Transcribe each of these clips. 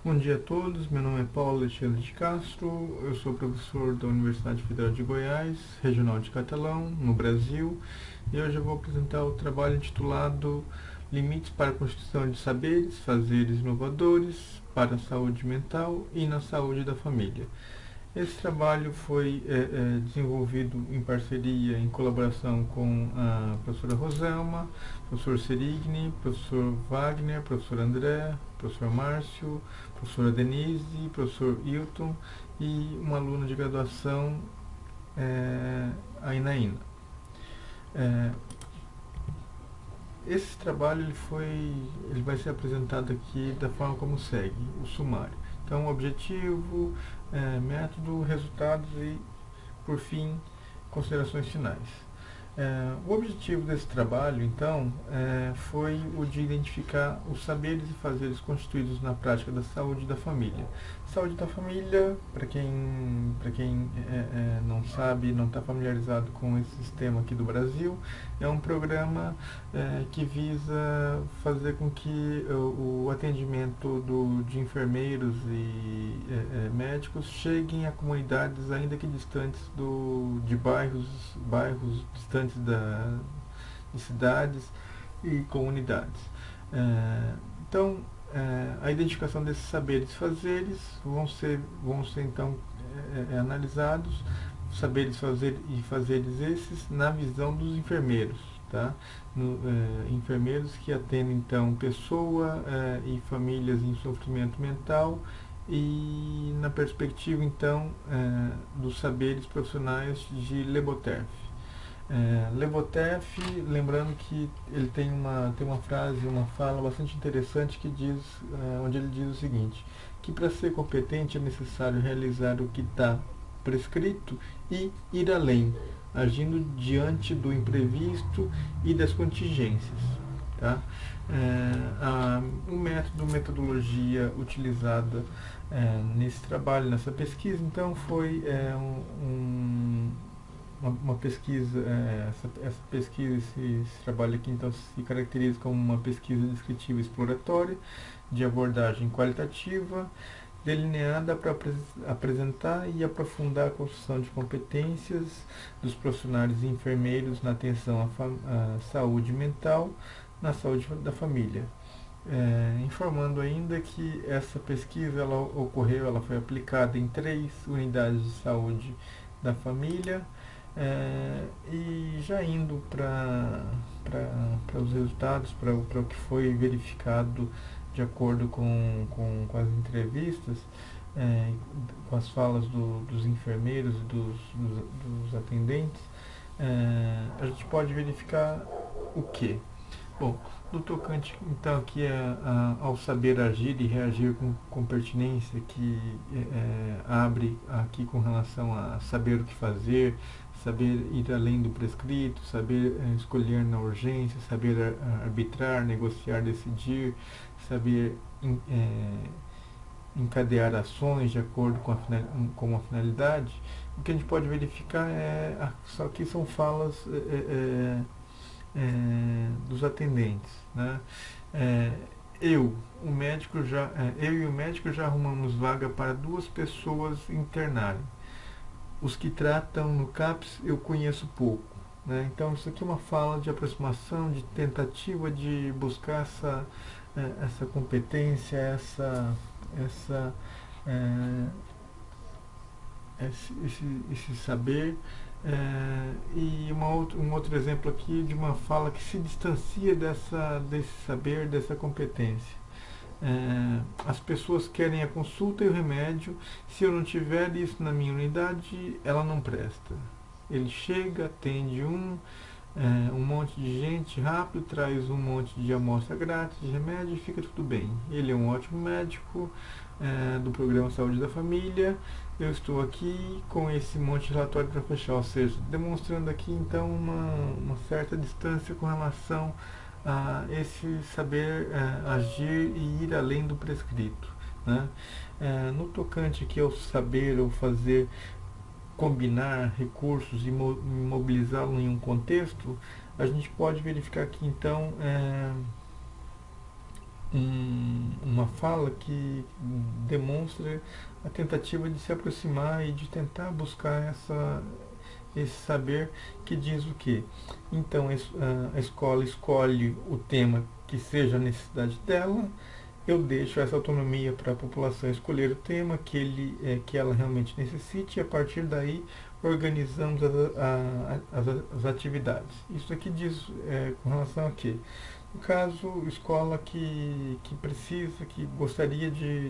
Bom dia a todos, meu nome é Paulo Alexandre de Castro, eu sou professor da Universidade Federal de Goiás, Regional de Catalão, no Brasil, e hoje eu vou apresentar o trabalho intitulado Limites para a Constituição de Saberes, Fazeres Inovadores para a Saúde Mental e na Saúde da Família. Esse trabalho foi desenvolvido em parceria, em colaboração com a professora Roselma, professor Serigni, professor Wagner, professor André, professor Márcio, professora Denise, professor Hilton e uma aluna de graduação, a Inaína. Esse trabalho ele vai ser apresentado aqui da forma como segue, o sumário. Então, objetivo, método, resultados e, por fim, considerações finais. O objetivo desse trabalho, então, foi o de identificar os saberes e fazeres constituídos na prática da saúde da família. Saúde da família, para quem não sabe, não está familiarizado com esse sistema aqui do Brasil, é um programa que visa fazer com que o atendimento de enfermeiros e médicos cheguem a comunidades ainda que distantes de bairros distantes de cidades e comunidades. Então, a identificação desses saberes e fazeres vão ser então analisados, saberes e fazeres esses na visão dos enfermeiros, tá? Enfermeiros que atendem então pessoa e famílias em sofrimento mental e na perspectiva então dos saberes profissionais de Lebotev. Lebotev, lembrando que ele tem uma frase, uma fala bastante interessante que diz, onde ele diz o seguinte, que para ser competente é necessário realizar o que está prescrito e ir além, agindo diante do imprevisto e das contingências. Tá? Metodologia utilizada nesse trabalho, nessa pesquisa, então foi uma pesquisa, essa pesquisa, esse trabalho aqui então se caracteriza como uma pesquisa descritiva exploratória de abordagem qualitativa, delineada para apresentar e aprofundar a construção de competências dos profissionais e enfermeiros na atenção à saúde mental, na saúde da família. Informando ainda que essa pesquisa ela foi aplicada em 3 unidades de saúde da família, e já indo para os resultados, para o que foi verificado de acordo com as entrevistas, com as falas dos enfermeiros e dos atendentes, a gente pode verificar o que? Bom, no tocante então aqui ao saber agir e reagir com pertinência, que abre aqui com relação a saber o que fazer, saber ir além do prescrito, saber escolher na urgência, saber arbitrar, negociar, decidir, saber encadear ações de acordo com a finalidade. O que a gente pode verificar só que são falas dos atendentes, né? Eu e o médico já arrumamos vaga para 2 pessoas internarem. Os que tratam no CAPS eu conheço pouco, né? Então isso aqui é uma fala de aproximação, de tentativa de buscar essa competência, esse saber. E um outro exemplo aqui de uma fala que se distancia desse saber, dessa competência. As pessoas querem a consulta e o remédio. Se eu não tiver isso na minha unidade, ela não presta. Ele chega, atende um monte de gente rápido, traz um monte de amostra grátis de remédio e fica tudo bem. Ele é um ótimo médico do programa Saúde da Família. Eu estou aqui com esse monte de relatório para fechar, ou seja, demonstrando aqui então uma certa distância com relação a esse saber agir e ir além do prescrito, né? No tocante aqui ao saber ou fazer combinar recursos e mobilizá-lo em um contexto, a gente pode verificar aqui então uma fala que demonstra a tentativa de se aproximar e de tentar buscar esse saber, que diz o quê? Então a escola escolhe o tema que seja a necessidade dela, eu deixo essa autonomia para a população escolher o tema que ela realmente necessite, e a partir daí organizamos as atividades. Isso aqui diz com relação a quê? No caso, escola que precisa, que gostaria de,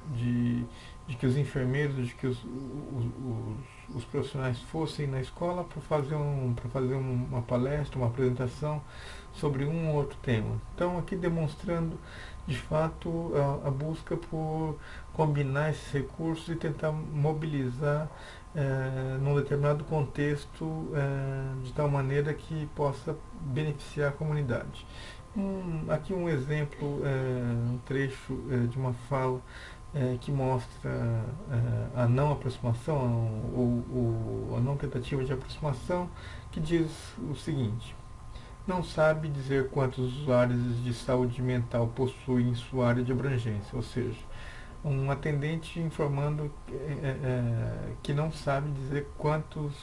de que os enfermeiros, de que os profissionais fossem na escola para fazer uma palestra, uma apresentação sobre um ou outro tema. Então, aqui demonstrando de fato a busca por combinar esses recursos e tentar mobilizar num determinado contexto de tal maneira que possa beneficiar a comunidade. Aqui um exemplo, um trecho de uma fala que mostra a não aproximação ou a não tentativa de aproximação, que diz o seguinte: não sabe dizer quantos usuários de saúde mental possuem em sua área de abrangência, ou seja, um atendente informando que não sabe dizer quantos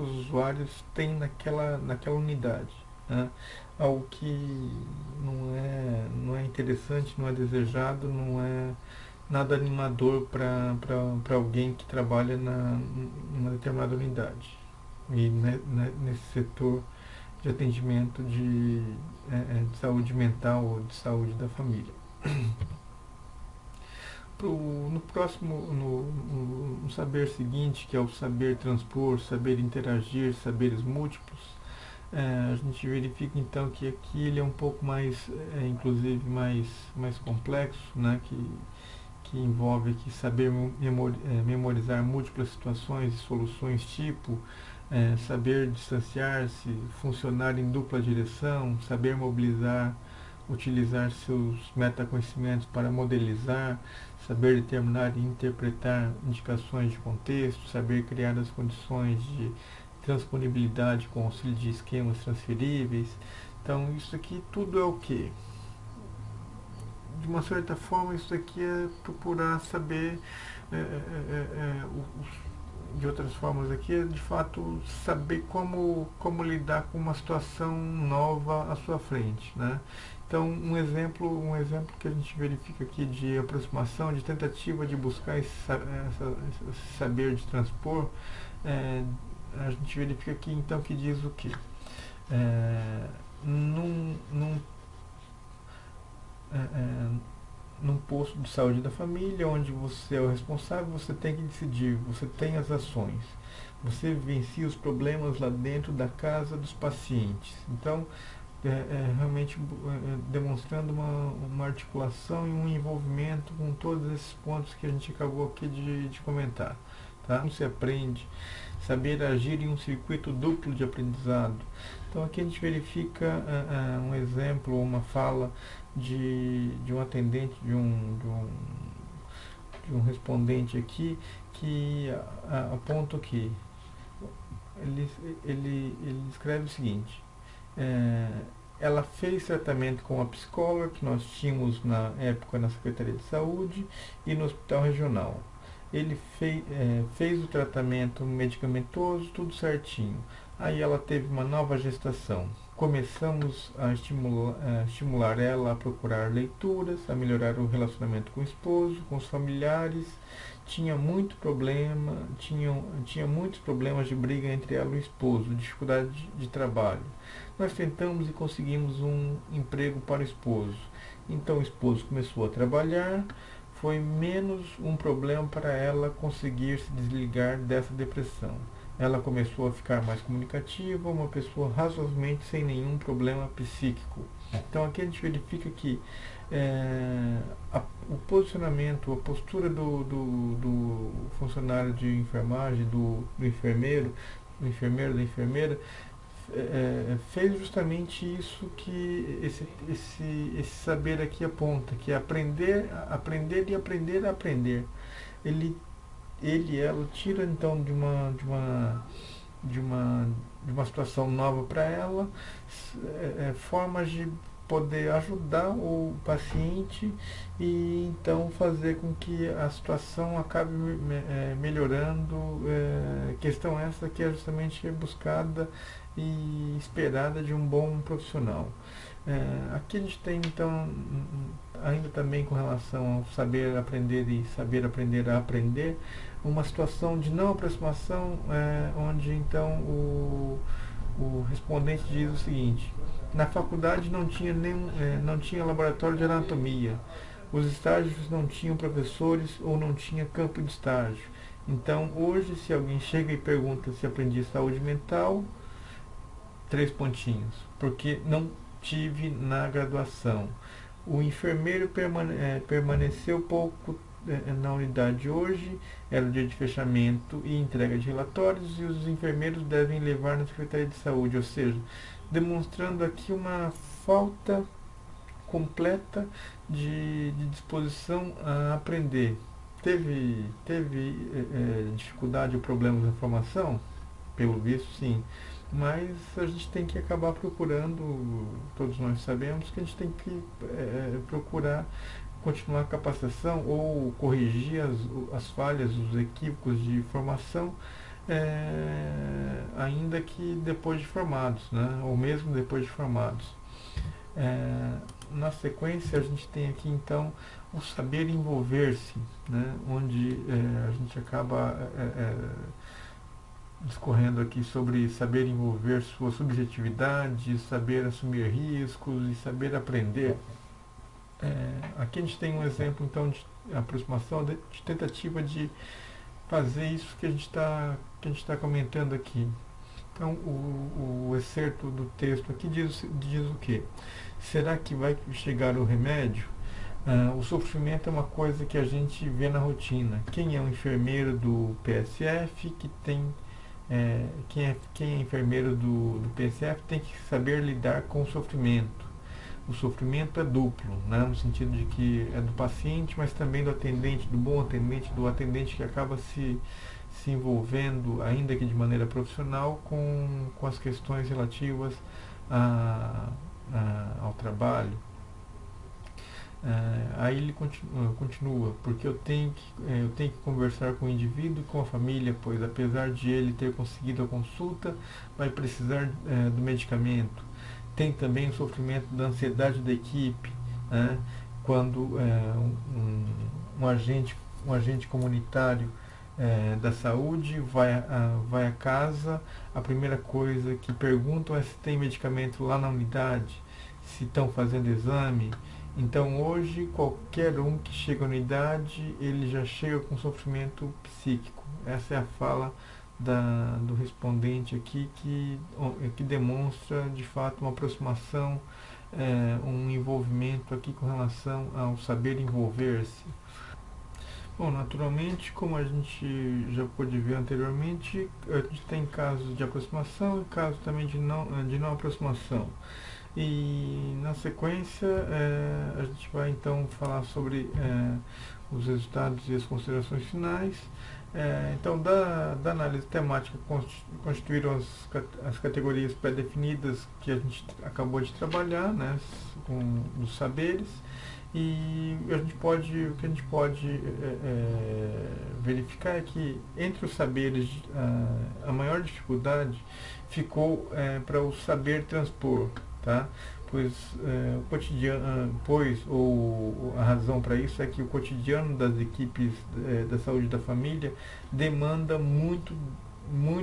usuários tem naquela unidade, né? Algo que não é interessante, não é desejado, não é nada animador para alguém que trabalha numa determinada unidade e nesse setor de atendimento de saúde mental ou de saúde da família. No próximo, no saber seguinte, que é o saber transpor, saber interagir, saberes múltiplos, a gente verifica então que aqui ele é um pouco mais, inclusive mais complexo, né, que envolve aqui saber memorizar múltiplas situações e soluções, tipo saber distanciar-se, funcionar em dupla direção, saber mobilizar, utilizar seus metaconhecimentos para modelizar, saber determinar e interpretar indicações de contexto, saber criar as condições de transponibilidade com auxílio de esquemas transferíveis. Então isso aqui tudo é o que? De uma certa forma, isso aqui é procurar saber, de outras formas aqui, é de fato saber como lidar com uma situação nova à sua frente, né? Então, um exemplo que a gente verifica aqui de aproximação, de tentativa de buscar esse saber de transpor, a gente verifica aqui então que diz o que? Num num posto de saúde da família, onde você é o responsável, você tem que decidir, você tem as ações, você vivencia os problemas lá dentro da casa dos pacientes. Então, realmente demonstrando uma articulação e um envolvimento com todos esses pontos que a gente acabou aqui de comentar. Tá? Como se aprende, saber agir em um circuito duplo de aprendizado. Então aqui a gente verifica um exemplo, uma fala de um atendente, de um respondente aqui, que aponta que ele escreve o seguinte: ela fez tratamento com a psicóloga que nós tínhamos na época na Secretaria de Saúde e no Hospital Regional. Ele fez o tratamento medicamentoso, tudo certinho. Aí ela teve uma nova gestação. Começamos a estimular ela a procurar leituras, a melhorar o relacionamento com o esposo, com os familiares. Tinha muitos problemas de briga entre ela e o esposo, dificuldade de trabalho. Nós tentamos e conseguimos um emprego para o esposo. Então o esposo começou a trabalhar. Foi menos um problema para ela conseguir se desligar dessa depressão. Ela começou a ficar mais comunicativa, uma pessoa razoavelmente sem nenhum problema psíquico. Então aqui a gente verifica que o posicionamento, a postura do funcionário de enfermagem, do enfermeiro, da enfermeira, fez justamente isso que esse saber aqui aponta, que é aprender e aprender a aprender. Ele e ela tira então de uma situação nova para ela, formas poder ajudar o paciente e então fazer com que a situação acabe melhorando. Questão essa que é justamente buscada e esperada de um bom profissional. Aqui a gente tem então ainda também com relação ao saber aprender e saber aprender a aprender, uma situação de não aproximação, onde então o respondente diz o seguinte: na faculdade não tinha laboratório de anatomia, os estágios não tinham professores ou não tinha campo de estágio. Então hoje, se alguém chega e pergunta se aprendi saúde mental, 3 pontinhos, porque não tive na graduação. O enfermeiro permaneceu pouco na unidade hoje, era o dia de fechamento e entrega de relatórios, e os enfermeiros devem levar na Secretaria de Saúde, ou seja, demonstrando aqui uma falta completa de disposição a aprender. Teve dificuldade ou problemas na formação? Pelo visto, sim. Mas a gente tem que acabar procurando, todos nós sabemos que a gente tem que procurar continuar a capacitação ou corrigir as falhas, os equívocos de formação, ainda que depois de formados, né? Ou mesmo depois de formados. Na sequência, a gente tem aqui então o saber envolver-se, né? Onde a gente acaba discorrendo aqui sobre saber envolver sua subjetividade, saber assumir riscos e saber aprender. Aqui a gente tem um exemplo então de aproximação, de tentativa de fazer isso que a gente está comentando aqui. Então o excerto do texto aqui diz o quê? Será que vai chegar o remédio? O sofrimento é uma coisa que a gente vê na rotina. Quem é um enfermeiro do PSF que tem quem é enfermeiro do PSF tem que saber lidar com o sofrimento. O sofrimento é duplo, né, no sentido de que é do paciente, mas também do atendente, do bom atendente, do atendente que acaba se envolvendo, ainda que de maneira profissional, com as questões relativas ao trabalho. Aí ele continua, porque eu tenho que conversar com o indivíduo e com a família, pois apesar de ele ter conseguido a consulta, vai precisar do medicamento. Tem também o sofrimento da ansiedade da equipe, né? Quando um agente comunitário da saúde vai a casa, a primeira coisa que perguntam é se tem medicamento lá na unidade, se estão fazendo exame. Então hoje qualquer um que chega à unidade, ele já chega com sofrimento psíquico. Essa é a fala do respondente aqui, que demonstra de fato uma aproximação, um envolvimento aqui com relação ao saber envolver-se. Bom, naturalmente, como a gente já pôde ver anteriormente, a gente tem casos de aproximação e casos também de não aproximação. E na sequência a gente vai então falar sobre os resultados e as considerações finais. Então, da análise temática constituíram as categorias pré-definidas que a gente acabou de trabalhar, né, com os saberes. E o que a gente pode verificar é que entre os saberes a maior dificuldade ficou para o saber transpor, tá? Pois o cotidiano, ou a razão para isso é que o cotidiano das equipes da saúde da família demanda muito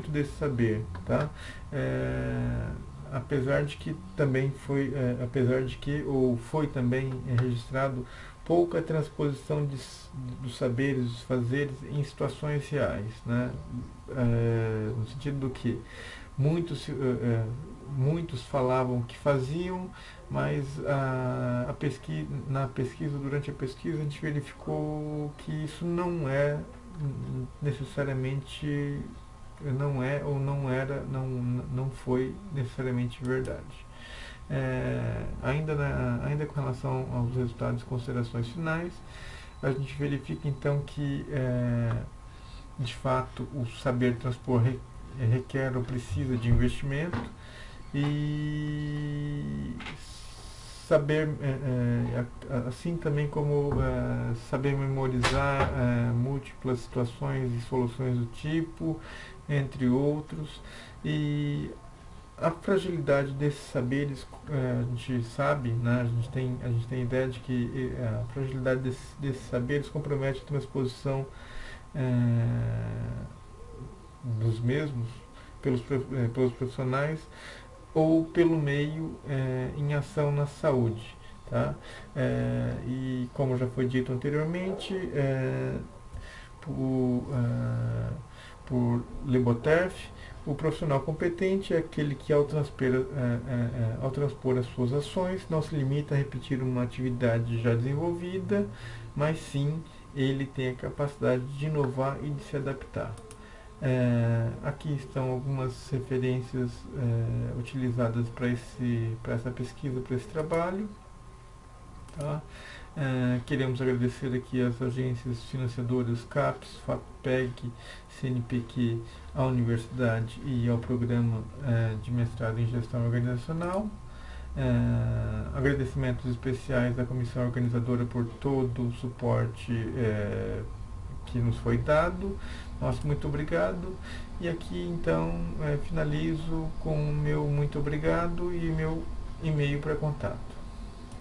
desse saber, tá? Apesar de que foi também registrado pouca transposição dos saberes, dos fazeres em situações reais, né? No sentido do que muitos falavam que faziam, mas durante a pesquisa a gente verificou que isso não é necessariamente, não foi necessariamente verdade. Ainda com relação aos resultados e considerações finais, a gente verifica então que de fato o saber transpor requer ou precisa de investimento, e saber, assim também como saber memorizar múltiplas situações e soluções do tipo, entre outros. E a fragilidade desses saberes, a gente sabe, né, a gente tem ideia de que a fragilidade desses saberes compromete a transposição dos mesmos pelos profissionais ou pelo meio em ação na saúde. Tá? E como já foi dito anteriormente, por Lebotev, o profissional competente é aquele que, ao transpor as suas ações, não se limita a repetir uma atividade já desenvolvida, mas sim ele tem a capacidade de inovar e de se adaptar. Aqui estão algumas referências utilizadas para essa pesquisa, para esse trabalho. Tá? Queremos agradecer aqui às agências financiadoras CAPES, FAPEG, CNPq, à Universidade e ao Programa de Mestrado em Gestão Organizacional. Agradecimentos especiais à comissão organizadora por todo o suporte que nos foi dado. Nosso muito obrigado. E aqui então finalizo com o meu muito obrigado e meu e-mail para contato.